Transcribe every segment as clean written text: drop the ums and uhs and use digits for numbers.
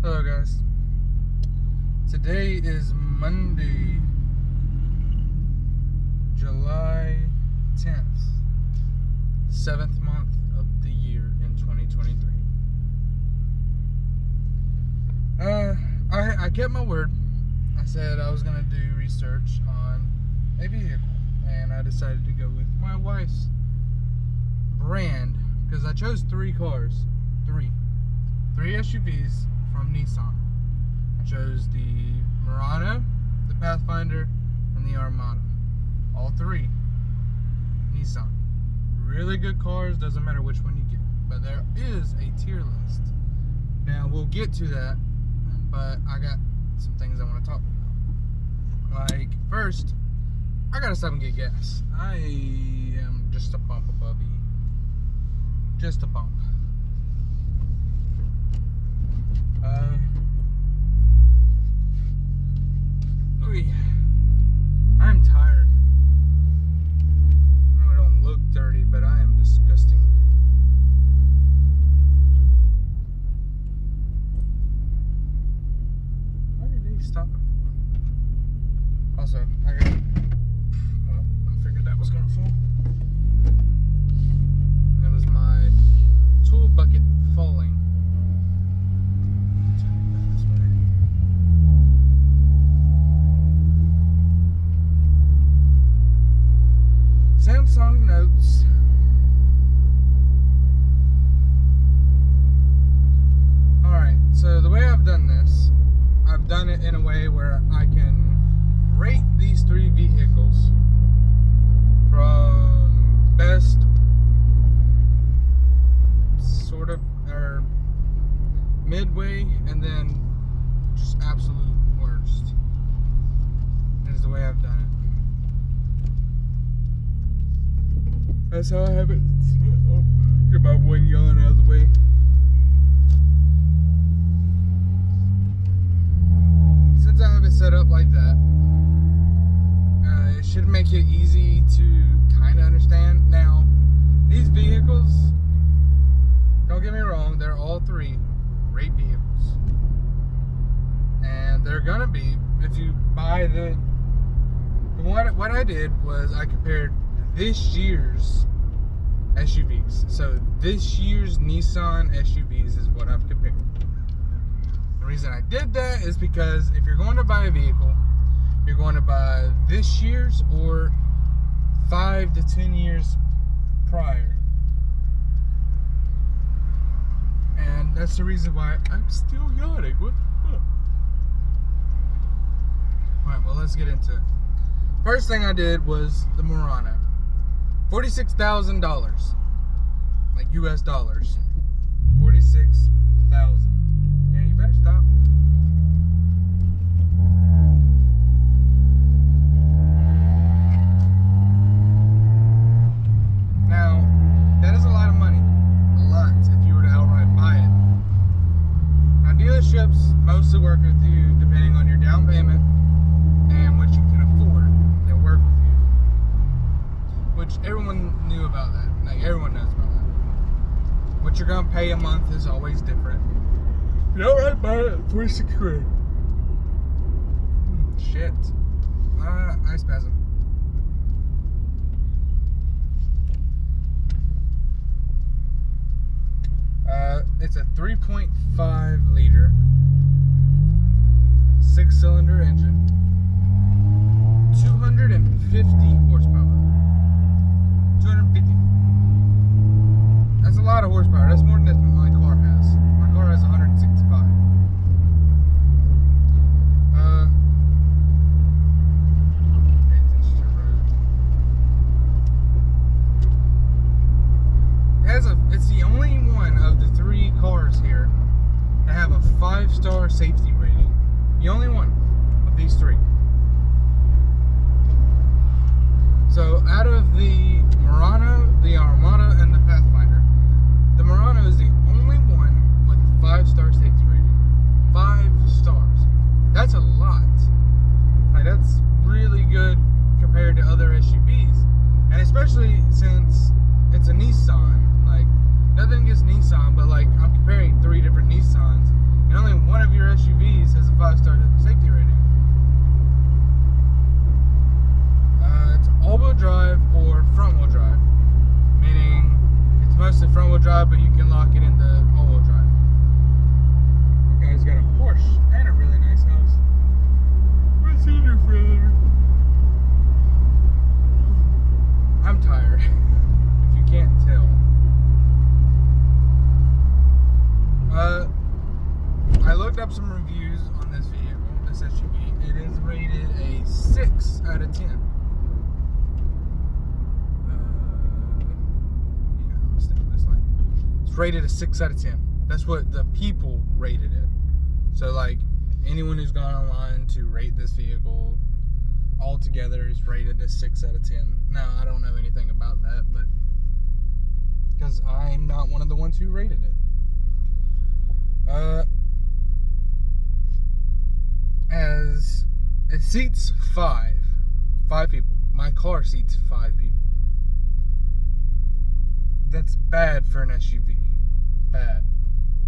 Hello guys. Today is Monday, July 10th, the 7th month of the year in 2023. I kept my word. I said I was going to do research on a vehicle, and I decided to go with my wife's brand because I chose three SUVs from Nissan. I chose the Murano, the Pathfinder, and the Armada. All three Nissan. Really good cars, doesn't matter which one you get. But there is a tier list. Now we'll get to that, but I got some things I want to talk about. Like, first, I gotta stop and get gas. I am just a bump above E. Just a bump. I'm tired. I know I don't look dirty, but I am disgusting. Why did they stop it? Also, I figured that was gonna fall. That was my tool bucket falling. Samsung notes. Alright, so the way I've done this, I've done it in a way where I can rate these three vehicles from best, sort of, or midway, and then just absolute worst. Is the way I've done it. That's how I have it. Oh, get my one yawn out of the way. Since I have it set up like that, it should make it easy to kind of understand. Now, these vehicles, don't get me wrong, they're all three great vehicles. And they're gonna be, if you buy what I did was I compared this year's SUVs. So this year's Nissan SUVs is what I've compared. The reason I did that is because if you're going to buy a vehicle, you're going to buy this year's or 5 to 10 years prior. And that's the reason why I'm still yawning. What the fuck? Alright, well, let's get into it. First thing I did was the Murano. $46,000, like US dollars. 46,000. Yeah, you better stop. Now, that is a lot of money. A lot, if you were to outright buy it. Now, dealerships mostly work with you depending on your down payment and what you can afford. They'll work with you. Which everyone knew about that. Like, everyone knows about that. What you're gonna pay a month is always different. You know, right, buy it at $26,000. Shit. I spasm. It's a 3.5 liter 6-cylinder engine, 250 horsepower. 250. That's a lot of horsepower. That's more than my car has. My car has 165. Pay attention to the road. It's the only one of the three cars here that have a 5-star safety rating. The only one of these three. So out of the Murano, the Armada, and the Pathfinder, the Murano is the only one with a 5-star safety rating. 5 stars. That's a lot. Like, that's really good compared to other SUVs. And especially since it's a Nissan. Like, nothing against Nissan, but like, I'm comparing 3 different Nissans, and only one of looked up some reviews on this vehicle, this SUV. It is rated a 6 out of 10. Yeah, I'm gonna stay on this line. It's rated a 6 out of 10. That's what the people rated it. So, like, anyone who's gone online to rate this vehicle altogether is rated a 6 out of 10. Now, I don't know anything about that, but because I'm not one of the ones who rated it. As it seats five people. My car seats 5 people. That's bad for an SUV. Bad.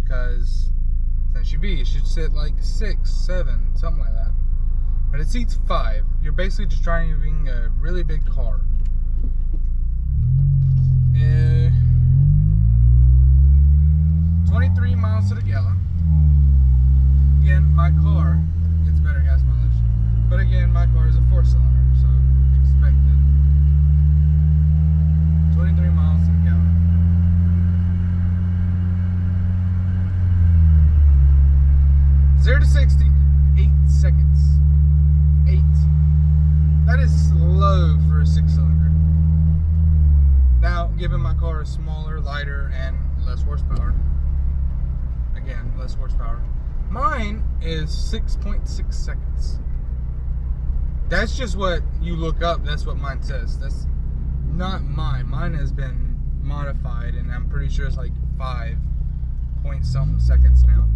Because it's an SUV, it should sit like 6, 7, something like that. But it seats 5. You're basically just driving a really big car. 23 miles to the gallon. Again, my car gets better gas mileage. But again, my car is a 4-cylinder, so expected. 23 miles to the gallon. Zero to 60, 8 seconds. 8. That is slow for a 6-cylinder. Now, given my car is smaller, lighter, and less horsepower. Again, less horsepower. Mine is 6.6 seconds. That's just what you look up. That's what mine says. That's not mine. Mine has been modified, and I'm pretty sure it's like 5 point something seconds now.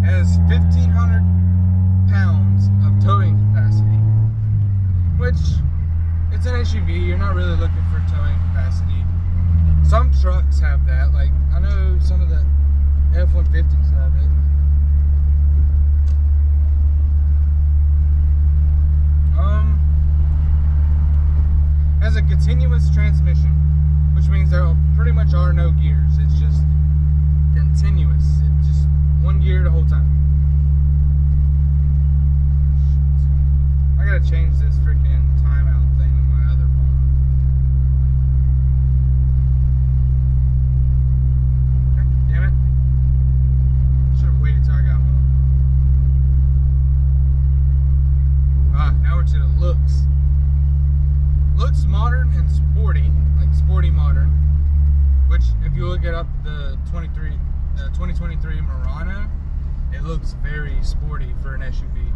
It has 1,500 pounds of towing capacity, which it's an SUV. You're not really looking for towing capacity. Some trucks have that. Like, I know some of the F-150s have it. Has a continuous transmission, which means there pretty much are no gears. It's just continuous. It's just one gear the whole time. I gotta change this freaking timeout thing on my other phone. Okay, damn it. Should have waited till I got home. Now we're to the looks. Looks modern and sporty, like sporty modern. Which, if you look it up, the 2023 Murano, it looks very sporty for an SUV.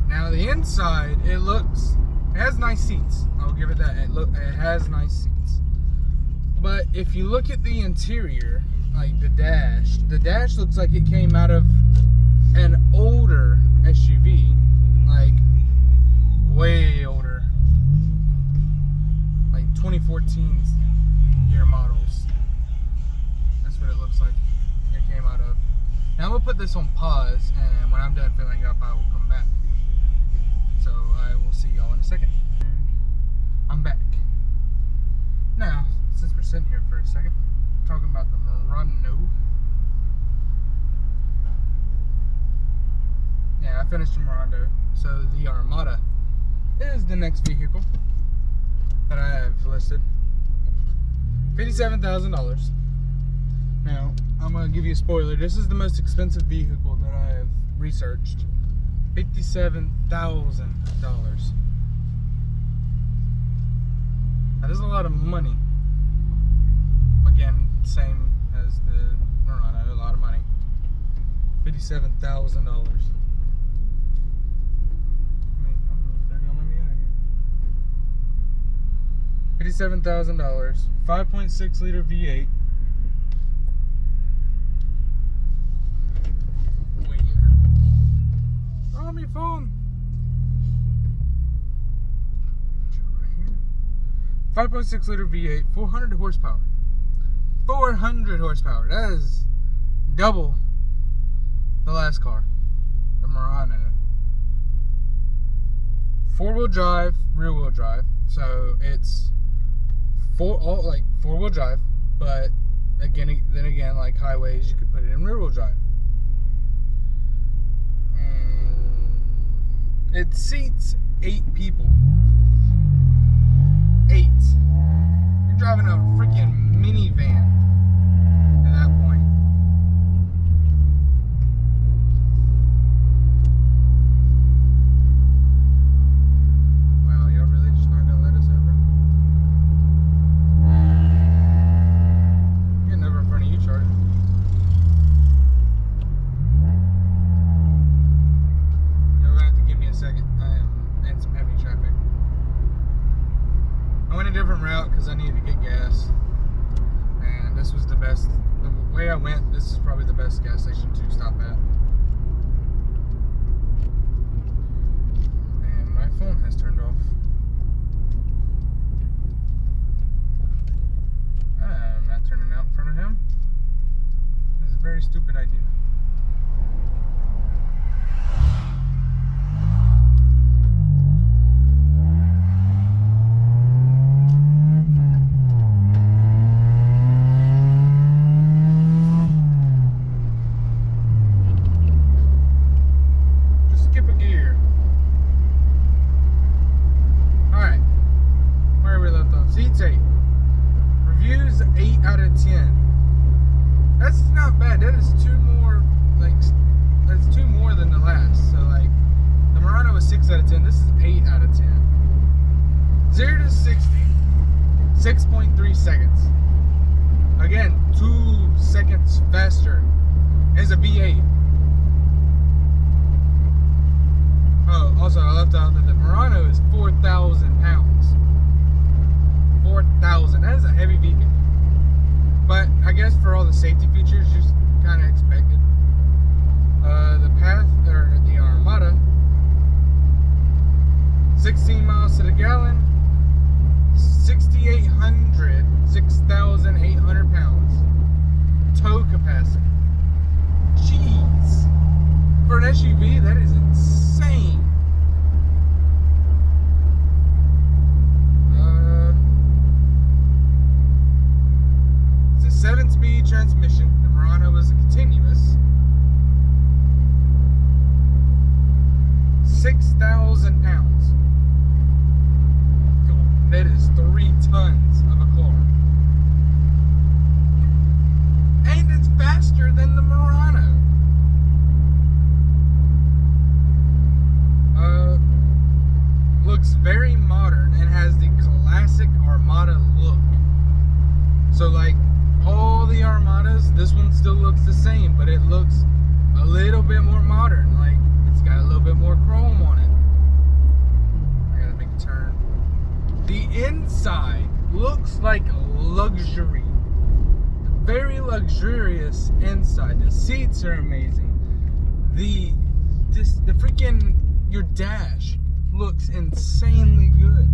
Now the inside, it has nice seats. I'll give it that. It has nice seats. But if you look at the interior, like the dash looks like it came out of an older SUV, like way older, like 2014 year models. That's what it looks like it came out of. Now I'm gonna put this on pause, and when I'm done filling up, I will come back. So I will see y'all in a second. I'm back. Now, since we're sitting here for a second, talking about the Murano. Yeah, I finished the Murano. So the Armada is the next vehicle that I have listed. $57,000. Now, I'm going to give you a spoiler. This is the most expensive vehicle that I have researched. $57,000. That is a lot of money. Again, same as the Murano, a lot of money. $57,000. $57,000, 5.6 liter V8. Wait. Oh, my phone. 5.6 liter V8, 400 horsepower. 400 horsepower. That is double the last car, the Murano. 4-wheel drive, rear-wheel drive. So it's four-wheel drive, but then again, like highways, you could put it in rear-wheel drive. It seats 8 people. 8. You're driving a freaking minivan at that point. Wow, y'all really just not gonna let us over? Getting over in front of you, Charger. Y'all gonna have to give me a second. I am in some heavy traffic. I went a different route because I needed to get gas, and this was the best. The way I went, this is probably the best gas station to stop at. And my phone has turned off. I'm not turning out in front of him. This is a very stupid idea. Seats 8. Reviews 8 out of 10. That's not bad. That is two more, that's two more than the last. So the Murano was 6 out of 10. This is 8 out of 10. 0 to 60, 6.3 seconds. Again, 2 seconds faster as a V8. Oh, also I left out that the Murano is 4,000 pounds. 4,000. That is a heavy vehicle. But I guess for all the safety features, just kind of expected. The Armada, 16 miles to the gallon, 6,800 pounds tow capacity. Jeez, for an SUV, that is insane. It's a 7-speed transmission. The Murano was a continuous. 6,000 pounds. That is 3 tons of a car. And it's faster than the Murano. Looks very modern and has the classic Armada look. So all the Armadas, this one still looks the same, but it looks a little bit more modern. It's got a little bit more chrome on it. I gotta make a turn. The inside looks like luxury. Very luxurious inside. The seats are amazing. The freaking, your dash looks insanely good.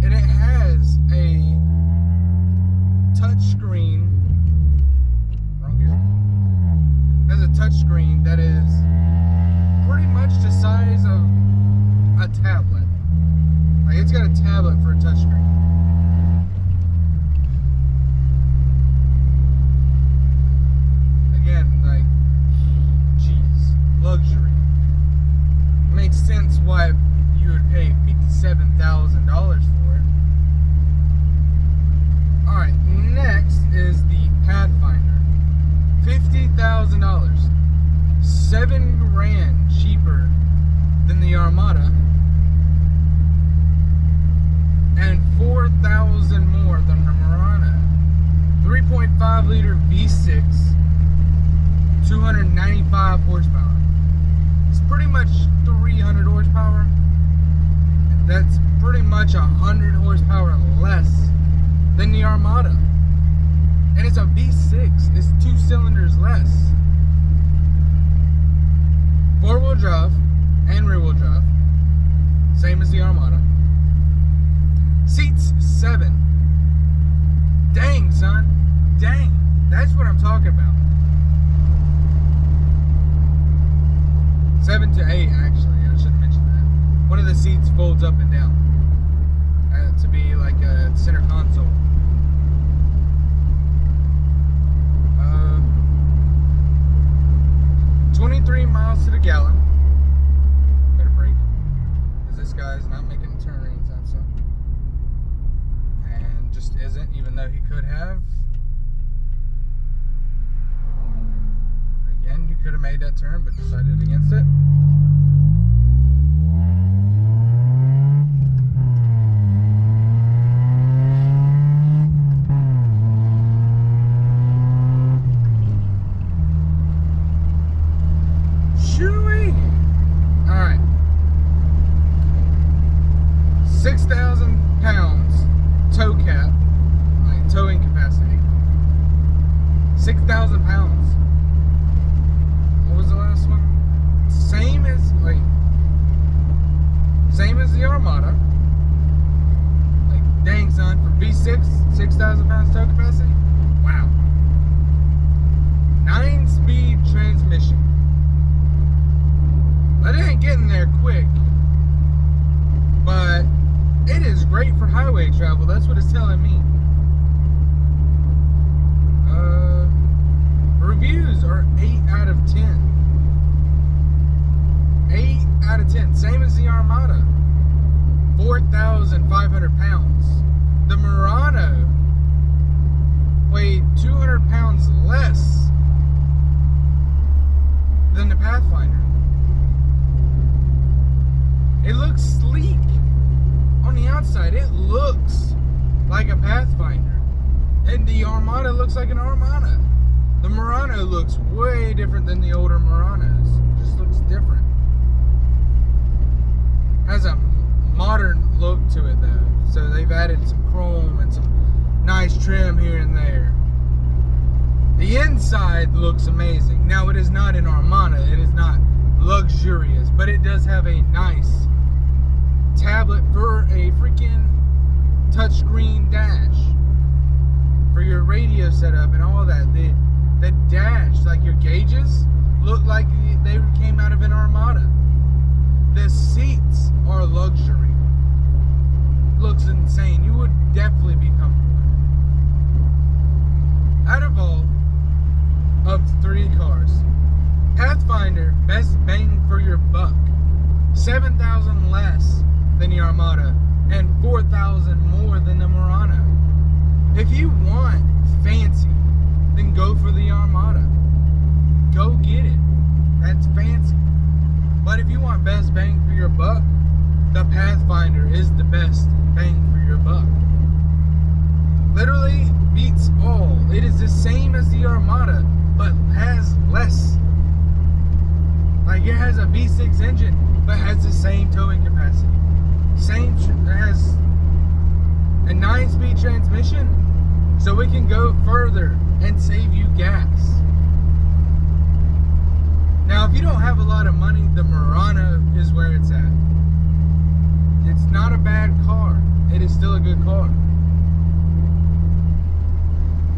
And it has a touchscreen. Wrong here. It has a touchscreen that is pretty much the size of a tablet. It's got a tablet for a touchscreen. Again, geez, luxury. Makes sense why you would pay $57,000 for it. Alright, next is the Pathfinder. $50,000. $7,000 cheaper than the Armada. And $4,000 more than the Murano. 3.5 liter V6, 295 horsepower. It's pretty much 300 horsepower. That's pretty much 100 horsepower less than the Armada. And it's a V6. It's 2 cylinders less. 4-wheel drive and rear-wheel drive. Same as the Armada. Seats 7. Dang, son. Dang. That's what I'm talking about. 7 to 8, actually. I should have mentioned that. One of the seats folds up and down to be like a center console. 23 miles to the gallon. Better brake, because this guy's not making a turn anytime soon. even though he could have. Again, you could have made that turn, but decided against it. Shoo-wee! Alright. 6,000 pounds tow cap, like towing capacity. 6,000 pounds. What was the last one? Same as the Armada. Like, dang son, for V6, 6,000 pounds tow capacity? Wow. 9-speed transmission. But it ain't getting there quick. But it is great for highway travel. That's what it's telling me. Reviews are 8 out of 10. 8 out of 10. Same as the Armada. 4,500 pounds. The Murano weighed 200 pounds less than the Pathfinder. It looks sleek. On the outside, it looks like a Pathfinder. And the Armada looks like an Armada. The Murano looks way different than the older Muranos. It just looks different. Has a modern look to it though. So they've added some chrome and some nice trim here and there. The inside looks amazing. Now it is not an Armada. It is not luxurious. But it does have a nice tablet for a freaking touchscreen dash. For your radio setup and all that. The dash, like your gauges, look like they came out of an Armada. The seats are luxury. Looks insane. You would definitely be comfortable. Out of all of the 3 cars, Pathfinder, best bang for your buck. 7,000 less than the Armada and 4,000 more than the Murano. If you want fancy, then go for the Armada. Go get it. That's fancy. But if you want best bang for your buck, the Pathfinder is the best bang for your buck. Literally beats all. It is the same as the Armada, but has less. Like, it has a V6 engine, but has the same towing capacity. It has a 9-speed transmission, so it can go further and save you gas. Now, if you don't have a lot of money, the Murano is where it's at. It's not a bad car. It is still a good car.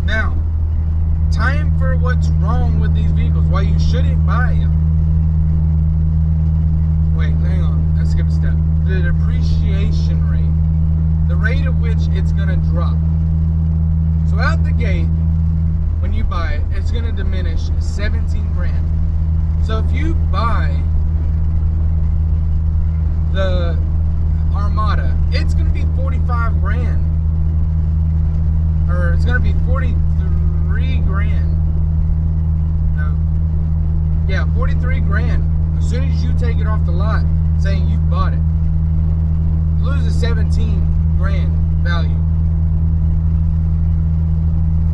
Now, time for what's wrong with these vehicles, why you shouldn't buy them. Wait, hang on. Let's skip a step. The depreciation rate. The rate at which it's going to drop. So out the gate, when you buy it, it's going to diminish 17 grand. So if you buy the Armada, it's going to be 45 grand. Or it's going to be 43 grand. No. Yeah, 43 grand. As soon as you take it off the lot saying you've bought it, you lose a 17 grand value.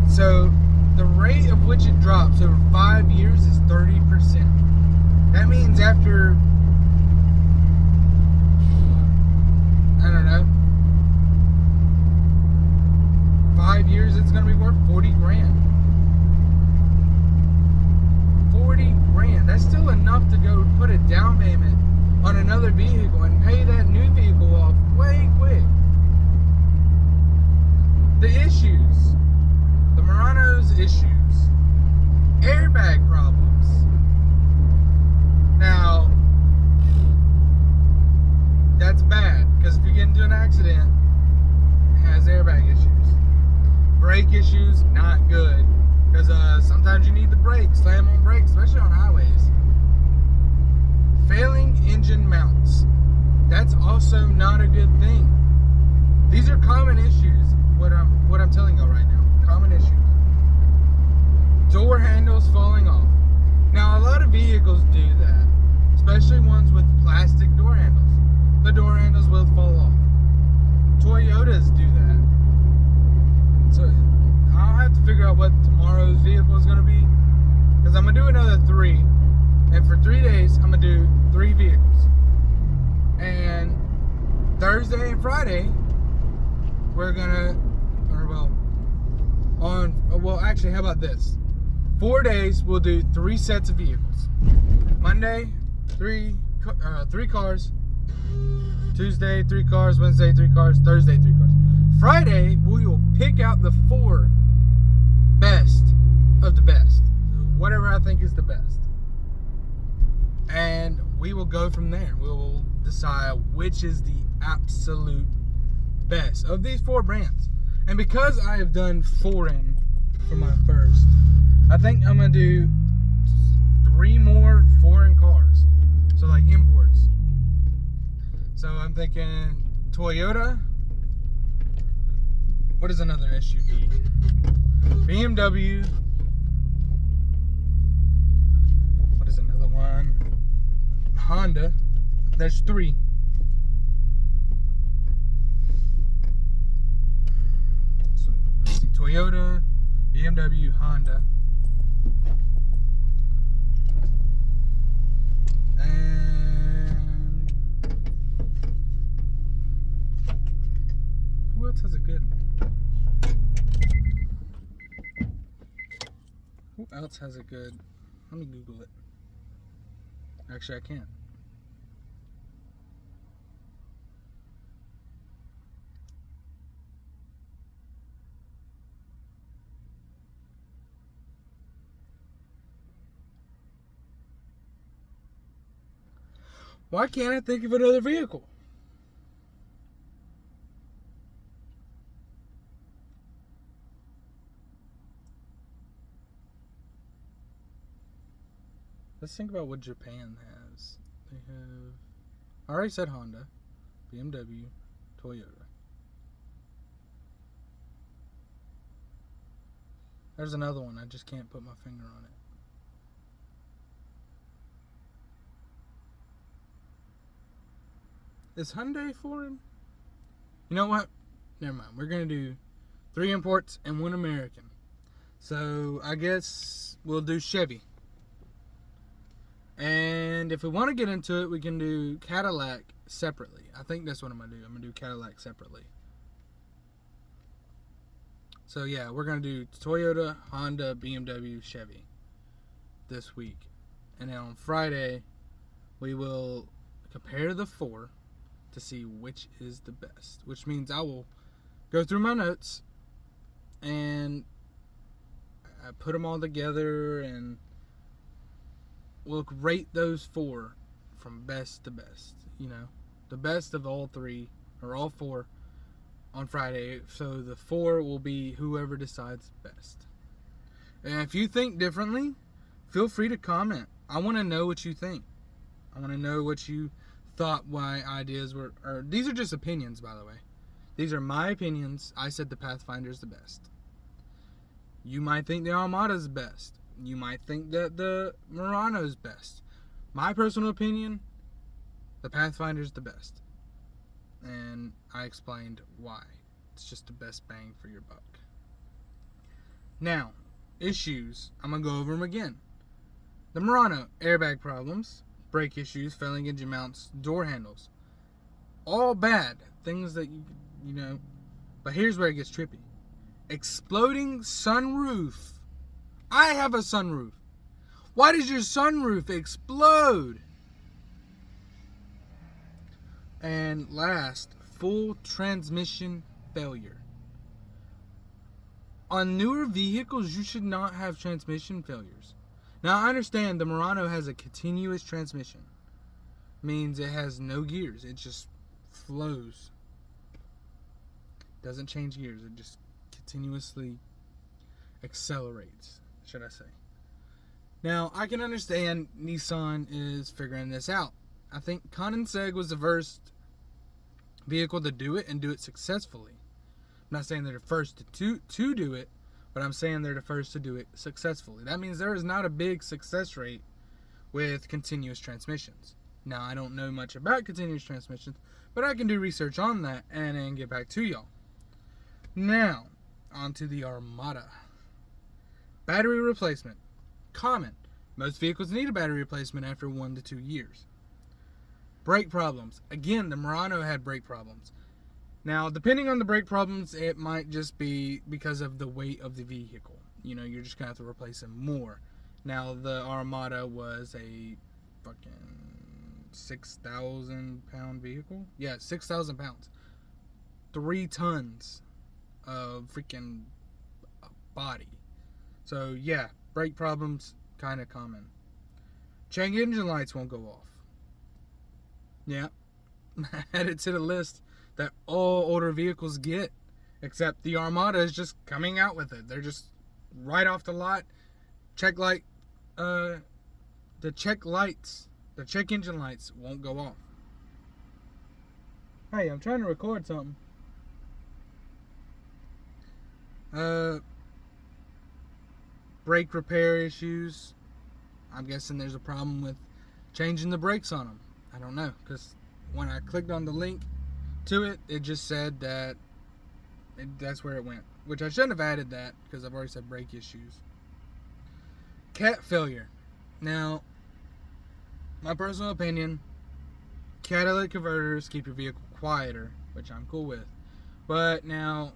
So the rate of which it drops over 5 years is 30%. That means after, I don't know, 5 years it's going to be worth 40 grand. 40 grand. That's still enough to go put a down payment on another vehicle and pay that new vehicle off way quick. The issues. The Murano's issues. Airbag problems. Now, that's bad, because if you get into an accident, it has airbag issues. Brake issues, not good. Because sometimes you need the brakes, slam on brakes, especially on highways. Failing engine mounts. That's also not a good thing. These are common issues. What I'm telling you right now. Common issues. Door handles falling off. Now, a lot of vehicles do that, especially ones with plastic door handles. The door handles will fall off. Toyotas do that. So, I'll have to figure out what tomorrow's vehicle is going to be, because I'm going to do another 3. And for 3 days, I'm going to do 3 vehicles. And Thursday and Friday, we're going to, actually, how about this? 4 days, we'll do 3 sets of vehicles. Monday, 3 cars. Tuesday, 3 cars. Wednesday, 3 cars. Thursday, 3 cars. Friday, we will pick out the 4 best of the best. Whatever I think is the best. And we will go from there. We will decide which is the absolute best of these 4 brands. And because I have done foreign for my first, I think I'm going to do 3 more foreign cars. So like imports. So I'm thinking Toyota. What is another SUV? BMW. What is another one? Honda. There's 3. So let's see. Toyota, BMW, Honda. And who else has a good? Who else has a good? Let me Google it. Actually, I can't. Why can't I think of another vehicle? Let's think about what Japan has. They have... I already said Honda, BMW, Toyota. There's another one. I just can't put my finger on it. Is Hyundai foreign? You know what? Never mind. We're going to do 3 imports and 1 American. So, I guess we'll do Chevy. And if we want to get into it, we can do Cadillac separately. I think that's what I'm going to do. I'm going to do Cadillac separately. So, yeah, we're going to do Toyota, Honda, BMW, Chevy this week. And then on Friday, we will compare the 4 to see which is the best. Which means I will go through my notes and I put them all together and we'll rate those 4 from best to best. You know, the best of all 3 or all 4 on Friday. So the 4 will be whoever decides best. And if you think differently, feel free to comment. I want to know what you think. I want to know what you thought my ideas were. Or these are just opinions, by the way. These are my opinions. I said the Pathfinder is the best. You might think the Armada is best. You might think that the Murano is best. My personal opinion, the Pathfinder is the best. And I explained why. It's just the best bang for your buck. Now, issues. I'm going to go over them again. The Murano, airbag problems, brake issues, failing engine mounts, door handles. All bad. Things that you know. But here's where it gets trippy. Exploding sunroof. I have a sunroof. Why does your sunroof explode? And last, full transmission failure. On newer vehicles, you should not have transmission failures. Now, I understand the Murano has a continuous transmission. Means it has no gears. It just flows. Doesn't change gears. It just continuously accelerates, should I say. Now, I can understand Nissan is figuring this out. I think Koenigsegg was the first vehicle to do it and do it successfully. I'm not saying they're the first to do it, but I'm saying they're the first to do it successfully. That means there is not a big success rate with continuous transmissions. Now, I don't know much about continuous transmissions, but I can do research on that and then get back to y'all. Now, onto the Armada. Battery replacement. Common. Most vehicles need a battery replacement after 1 to 2 years. Brake problems. Again, the Murano had brake problems. Now, depending on the brake problems, it might just be because of the weight of the vehicle. You know, you're just going to have to replace them more. Now, the Armada was a fucking 6,000 pound vehicle. Yeah, 6,000 pounds. 3 tons of freaking body. So, yeah, brake problems, kind of common. Check engine lights won't go off. Yeah, added to the list that all older vehicles get, except the Armada is just coming out with it. They're just right off the lot. Check engine lights won't go off. Hey, I'm trying to record something. Brake repair issues. I'm guessing there's a problem with changing the brakes on them. I don't know, because when I clicked on the link to it, it just said that that's where it went. Which I shouldn't have added that, because I've already said brake issues. Cat failure. Now, my personal opinion, catalytic converters keep your vehicle quieter, which I'm cool with. But now,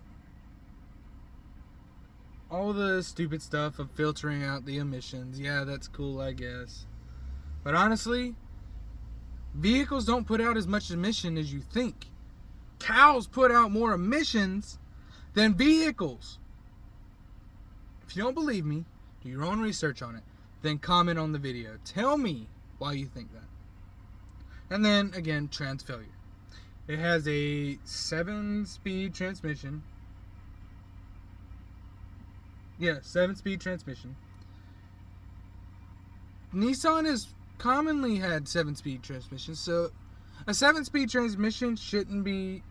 all the stupid stuff of filtering out the emissions, yeah, that's cool, I guess. But honestly, vehicles don't put out as much emission as you think. Cows put out more emissions than vehicles. If you don't believe me, do your own research on it. Then comment on the video. Tell me why you think that. And then, again, trans failure. It has a 7-speed transmission. Yeah, 7-speed transmission. Nissan has commonly had 7-speed transmissions, so a 7-speed transmission shouldn't be,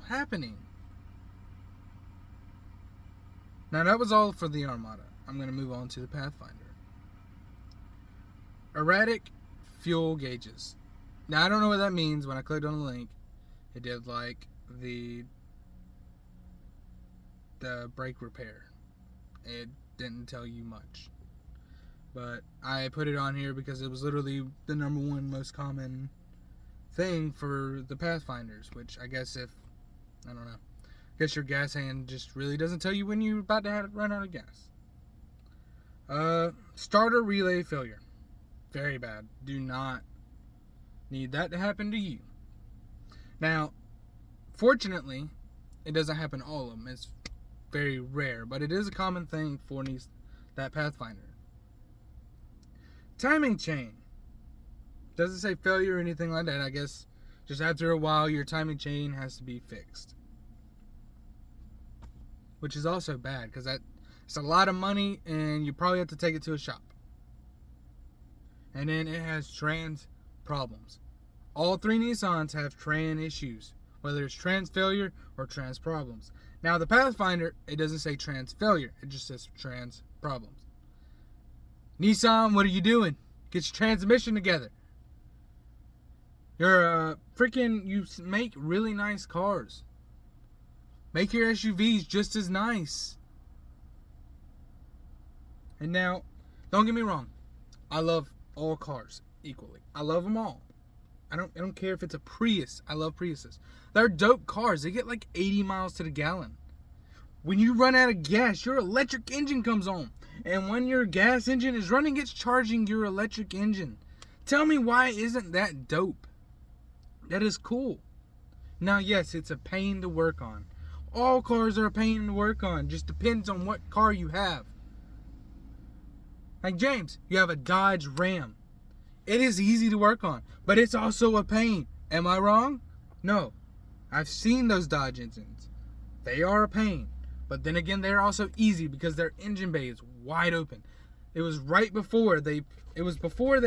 happening. Now, that was all for the Armada. I'm going to move on to the Pathfinder. Erratic fuel gauges. Now, I don't know what that means. When I clicked on the link, it did like the brake repair. It didn't tell you much. But I put it on here because it was literally the number one most common thing for the Pathfinders, which I guess I guess your gas hand just really doesn't tell you when you're about to run out of gas. Starter relay failure. Very bad. Do not need that to happen to you. Now, fortunately, it doesn't happen to all of them. It's very rare, but it is a common thing for that Pathfinder. Timing chain. Doesn't say failure or anything like that. I guess just after a while, your timing chain has to be fixed. Which is also bad, because it's a lot of money, and you probably have to take it to a shop. And then it has trans problems. All 3 Nissans have trans issues, whether it's trans failure or trans problems. Now, the Pathfinder, it doesn't say trans failure. It just says trans problems. Nissan, what are you doing? Get your transmission together. You make really nice cars. Make your SUVs just as nice. And now, don't get me wrong. I love all cars equally. I love them all. I don't care if it's a Prius. I love Priuses. They're dope cars. They get like 80 miles to the gallon. When you run out of gas, your electric engine comes on. And when your gas engine is running, it's charging your electric engine. Tell me, why isn't that dope? That is cool. Now, yes, it's a pain to work on. All cars are a pain to work on. Just depends on what car you have. Like James, you have a Dodge Ram. It is easy to work on, but it's also a pain. Am I wrong? No. I've seen those Dodge engines. They are a pain. But then again, they're also easy because their engine bay is wide open. It was before they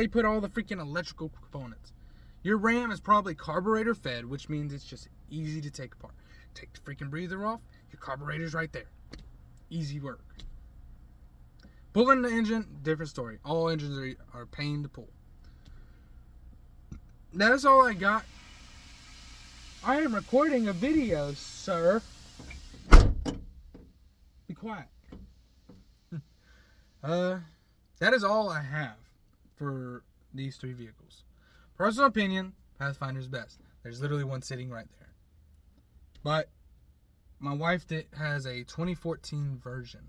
put all the freaking electrical components. Your Ram is probably carburetor fed, which means it's just Easy to take apart. Take the freaking breather off. Your carburetor's right there. Easy work. Pulling the engine, different story. All engines are a pain to pull. That's all I got. I am recording a video, sir. Be quiet. That is all I have for these 3 vehicles. Personal opinion, Pathfinder's best. There's literally one sitting right there. But my wife has a 2014 version.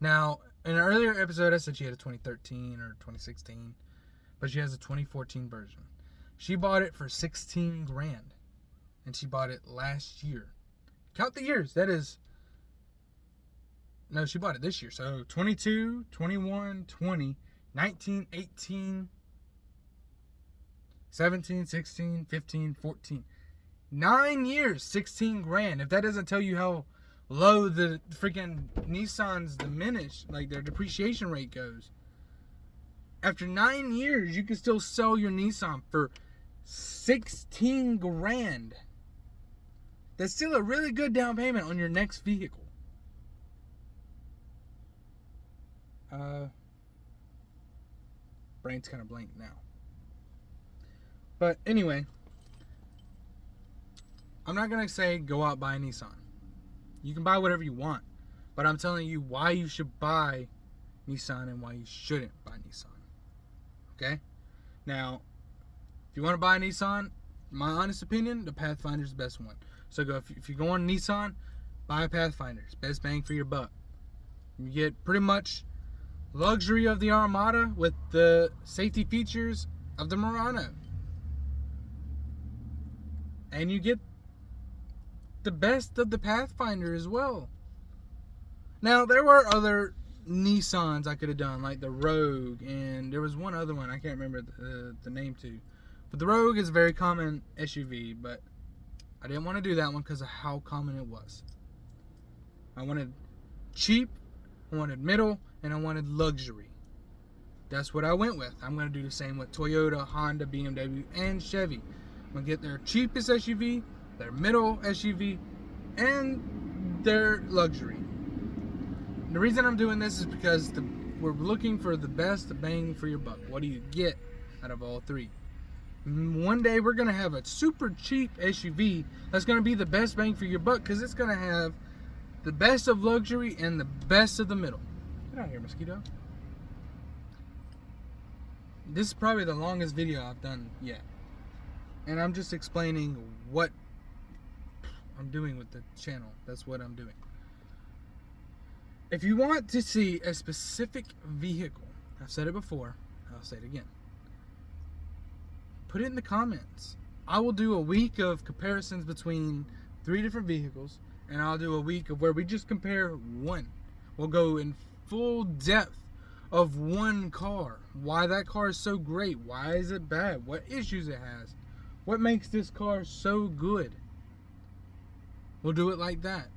Now, in an earlier episode, I said she had a 2013 or 2016, but she has a 2014 version. She bought it for $16,000, and she bought it last year. Count the years. That is... No, she bought it this year. So 22, 21, 20, 19, 18, 17, 16, 15, 14. 9 years, $16,000. If that doesn't tell you how low the freaking Nissans diminish, like their depreciation rate goes. After 9 years, you can still sell your Nissan for $16,000. That's still a really good down payment on your next vehicle. Brain's kind of blank now. But anyway, I'm not going to say go out buy a Nissan. You can buy whatever you want. But I'm telling you why you should buy Nissan and why you shouldn't buy Nissan. Okay? Now, if you want to buy a Nissan, my honest opinion, the Pathfinder is the best one. So if you go on Nissan, buy a Pathfinder. It's best bang for your buck. You get pretty much luxury of the Armada with the safety features of the Murano. And you get the best of the Pathfinder as well. Now, there were other Nissans I could have done, like the Rogue, and there was one other one, I can't remember the name to. But the Rogue is a very common SUV, but I didn't want to do that one because of how common it was. I wanted cheap, I wanted middle, and I wanted luxury. That's what I went with. I'm going to do the same with Toyota, Honda, BMW, and Chevy. I'm going to get their cheapest SUV, their middle SUV, and their luxury. The reason I'm doing this is because we're looking for the best bang for your buck. What do you get out of all 3? One day we're going to have a super cheap SUV that's going to be the best bang for your buck because it's going to have the best of luxury and the best of the middle. Get out here, mosquito. This is probably the longest video I've done yet. And I'm just explaining what I'm doing with the channel. That's what I'm doing. If you want to see a specific vehicle, I've said it before, I'll say it again. Put it in the comments. I will do a week of comparisons between 3 different vehicles, and I'll do a week of where we just compare one. We'll go in full depth of one car. Why that car is so great. Why is it bad? What issues it has. What makes this car so good. We'll do it like that.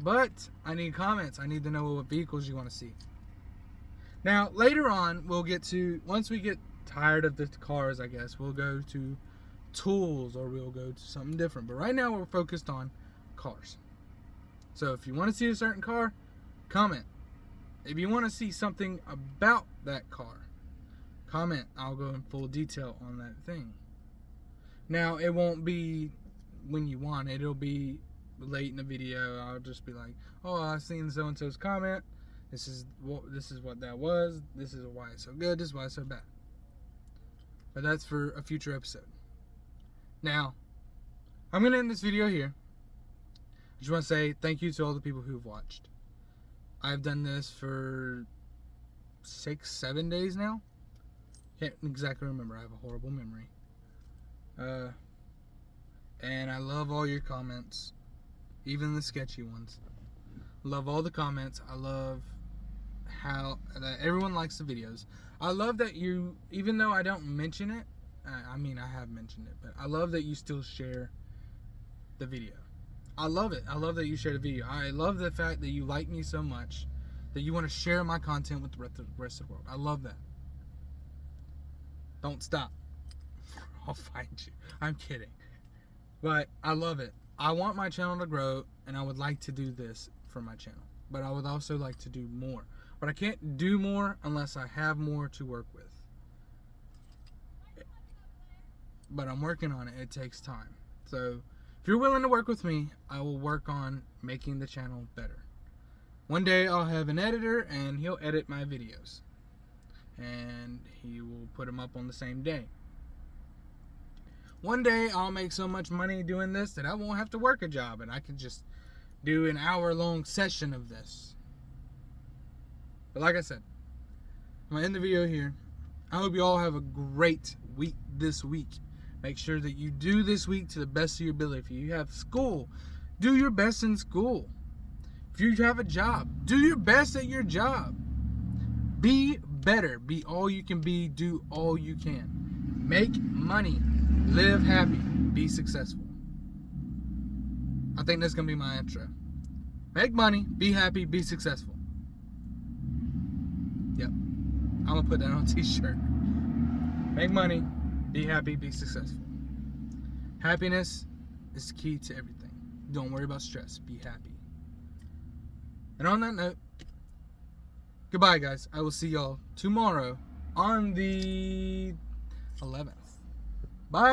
But I need comments. I need to know what vehicles you want to see. Now, later on, we'll get to, once we get tired of the cars, I guess, we'll go to tools or we'll go to something different. But right now, we're focused on cars. So if you want to see a certain car, comment. If you want to see something about that car, comment. I'll go in full detail on that thing. Now, it won't be when you want it. It'll be late in the video. I'll just be like, oh, I've seen so-and-so's comment. This is what that was. This is why it's so good. This is why it's so bad. But that's for a future episode. Now, I'm going to end this video here. I just want to say thank you to all the people who've watched. I've done this for 6-7 days now. Can't exactly remember. I have a horrible memory. And I love all your comments. Even the sketchy ones. Love all the comments. I love how that everyone likes the videos. I love that you, even though I don't mention it, I mean I have mentioned it, but I love that you still share the video. I love it. I love that you share the video. I love the fact that you like me so much that you want to share my content with the rest of the world. I love that. Don't stop. I'll find you. I'm kidding. But I love it. I want my channel to grow, and I would like to do this for my channel. But I would also like to do more. But I can't do more unless I have more to work with. But I'm working on it. It takes time. So if you're willing to work with me, I will work on making the channel better. One day I'll have an editor, and he'll edit my videos. And he will put them up on the same day. One day I'll make so much money doing this that I won't have to work a job, and I can just do an hour-long session of this. But like I said, I'm going to end the video here. I hope you all have a great week this week. Make sure that you do this week to the best of your ability. If you have school, do your best in school. If you have a job, do your best at your job. Be better. Be all you can be. Do all you can. Make money. Live happy. Be successful. I think that's going to be my intro. Make money. Be happy. Be successful. Yep. I'm going to put that on a t-shirt. Make money. Be happy. Be successful. Happiness is the key to everything. Don't worry about stress. Be happy. And on that note, goodbye, guys. I will see y'all tomorrow on the 11th. Bye.